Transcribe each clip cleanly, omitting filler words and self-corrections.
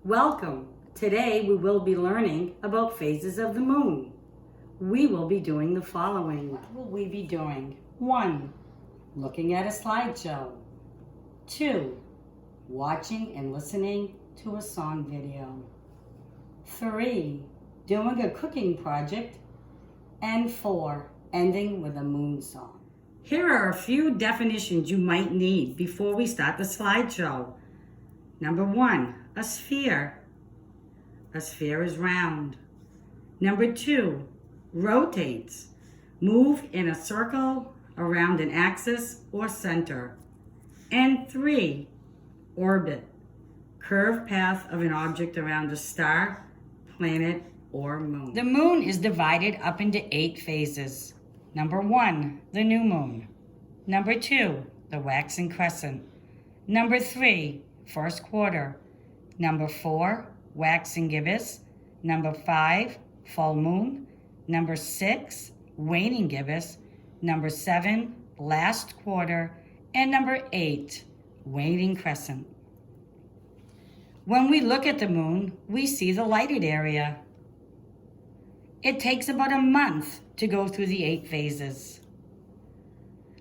Welcome. Today we will be learning about phases of the moon. We will be doing the following. What will we be doing? 1. Looking at a slideshow. 2. Watching and listening to a song video. 3. Doing a cooking project. And 4. Ending with a moon song. Here are a few definitions you might need before we start the slideshow. Number 1, a sphere. A sphere is round. Number 2, rotates. Move in a circle around an axis or center. And 3, orbit. Curved path of an object around a star, planet, or moon. The moon is divided up into 8 phases. Number 1, the new moon. Number 2, the waxing crescent. Number 3, first quarter. Number 4, waxing gibbous. Number 5, full moon. Number 6, waning gibbous. Number 7, last quarter. And number 8, waning crescent. When we look at the moon, we see the lighted area. It takes about a month to go through the 8 phases.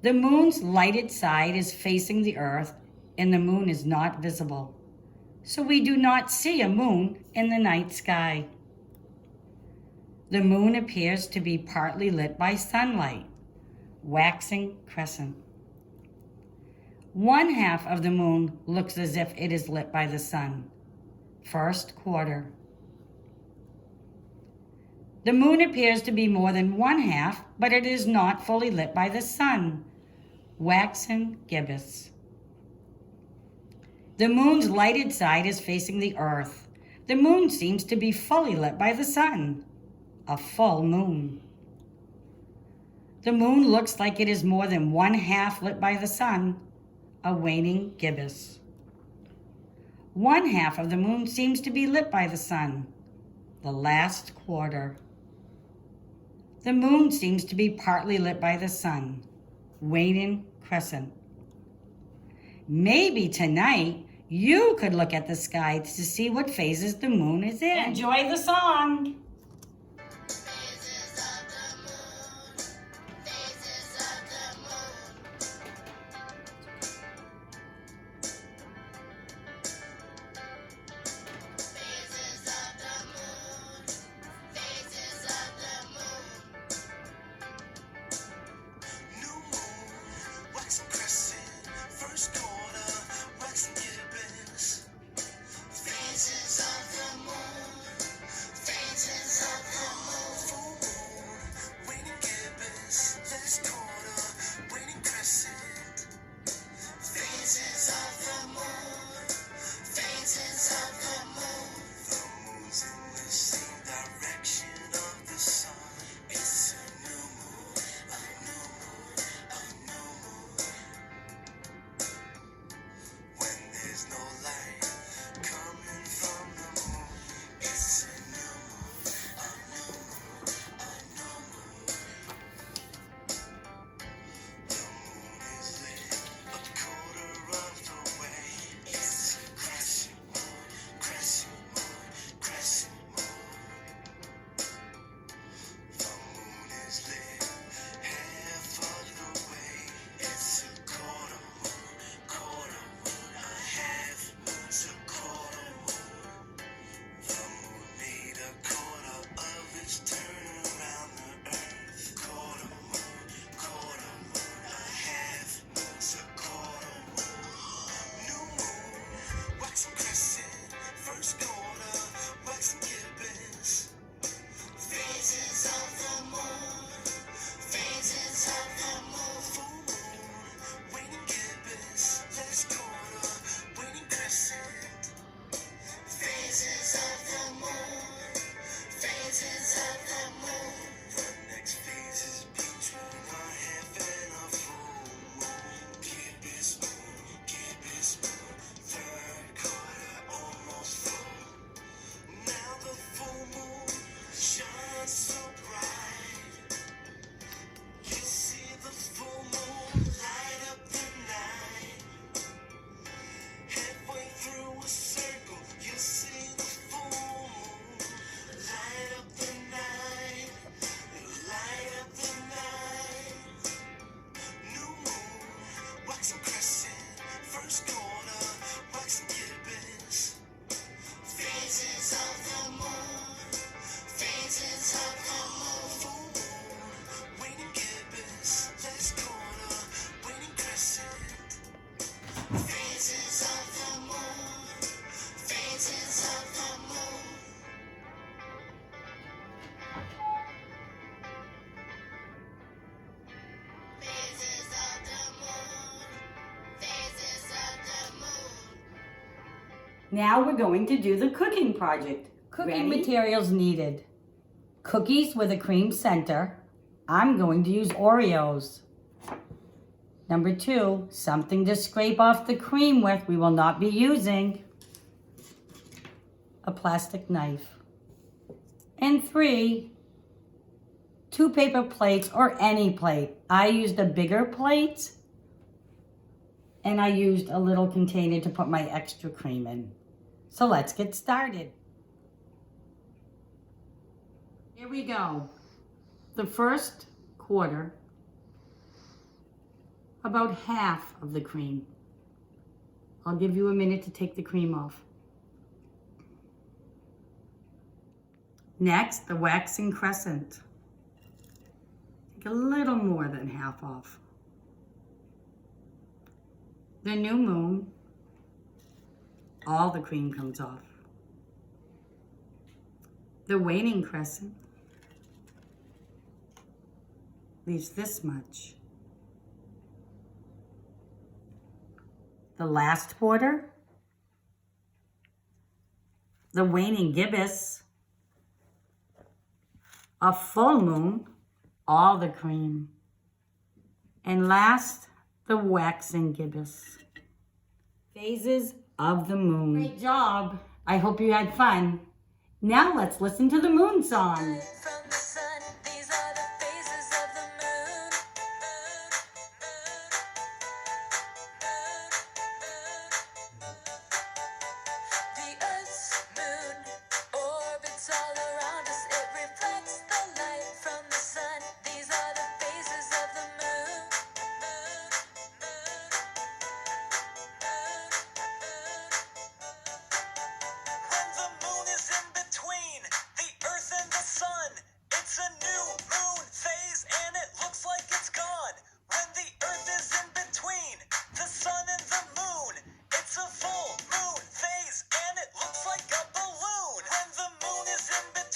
The moon's lighted side is facing the earth, and the moon is not visible. So we do not see a moon in the night sky. The moon appears to be partly lit by sunlight, waxing crescent. One half of the moon looks as if it is lit by the sun, first quarter. The moon appears to be more than one half, but it is not fully lit by the sun, waxing gibbous. The moon's lighted side is facing the earth. The moon seems to be fully lit by the sun, a full moon. The moon looks like it is more than one half lit by the sun, a waning gibbous. One half of the moon seems to be lit by the sun, the last quarter. The moon seems to be partly lit by the sun, waning crescent. Maybe tonight you could look at the sky to see what phases the moon is in. Enjoy the song. Phases of the moon, phases Now we're going to do the cooking project. Cooking materials needed. Cookies with a cream center. I'm going to use Oreos. Number 2, something to scrape off the cream with. We will not be using a plastic knife. And 3, 2 paper plates or any plate. I used a bigger plate and I used a little container to put my extra cream in. So let's get started. Here we go. The first quarter, about half of the cream. I'll give you a minute to take the cream off. Next, the waxing crescent. Take a little more than half off. The new moon, all the cream comes off. The waning crescent leaves this much. The last quarter, the waning gibbous, a full moon, all the cream. And last, the waxing gibbous. Phases of the moon. Great job. I hope you had fun. Now let's listen to the moon song. From the sun, these are the phases of the moon. The Earth's moon orbits all around us. It reflects the light from the sun. These are the phases of the moon. When the moon is in between the Earth and the sun, it's a new moon phase and it looks like it's gone. When the Earth is in between the sun and the moon, it's a full moon phase and it looks like a balloon. When the moon is in between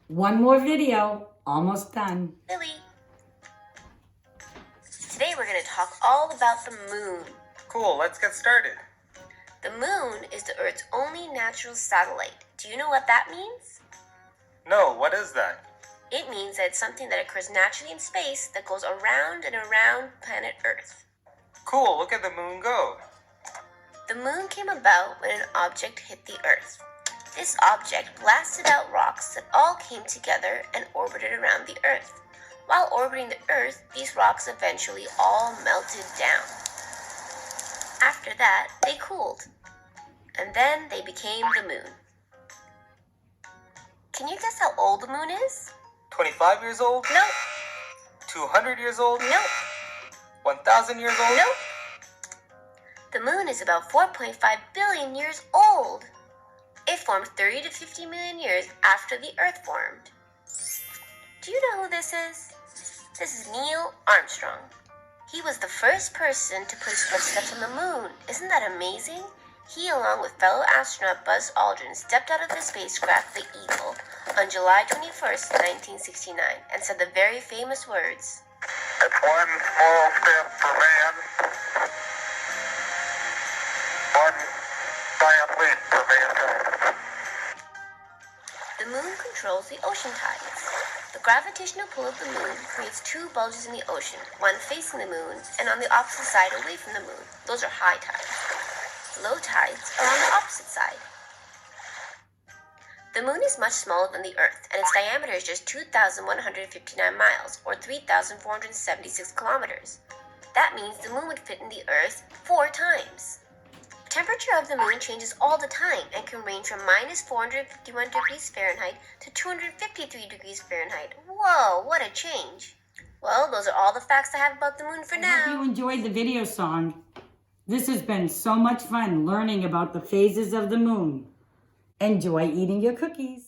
One more video, almost done. Lily. Today we're going to talk all about the moon. Cool, let's get started. The moon is the Earth's only natural satellite. Do you know what that means? No, what is that? It means that it's something that occurs naturally in space that goes around and around planet Earth. Cool, look at the moon go. The moon came about when an object hit the Earth. This object blasted out rocks that all came together and orbited around the Earth. While orbiting the Earth, these rocks eventually all melted down. After that, they cooled, and then they became the moon. Can you guess how old the moon is? 25 years old? No, 200 years old? no, 1,000 years old? no. The moon is about 4.5 billion years old. It formed 30 to 50 million years after the Earth formed. Do you know who this is? This is Neil Armstrong. He was the first person to put his footsteps on the moon. Isn't that amazing? He, along with fellow astronaut Buzz Aldrin, stepped out of the spacecraft the Eagle on July 21st, 1969, and said the very famous words, It's one small step for man, one giant leap for mankind. "The moon controls the ocean tides. The gravitational pull of the moon creates two bulges in the ocean, one facing the moon and on the opposite side away from the moon. Those are high tides. Low tides are on the opposite side. The moon is much smaller than the Earth, and its diameter is just 2,159 miles, or 3,476 kilometers. That means the moon would fit in the Earth 4 times. The temperature of the moon changes all the time and can range from minus 451 degrees Fahrenheit to 253 degrees Fahrenheit. Whoa, what a change. Well, those are all the facts I have about the moon for I now. hope you enjoyed the video song. This has been so much fun learning about the phases of the moon. Enjoy eating your cookies.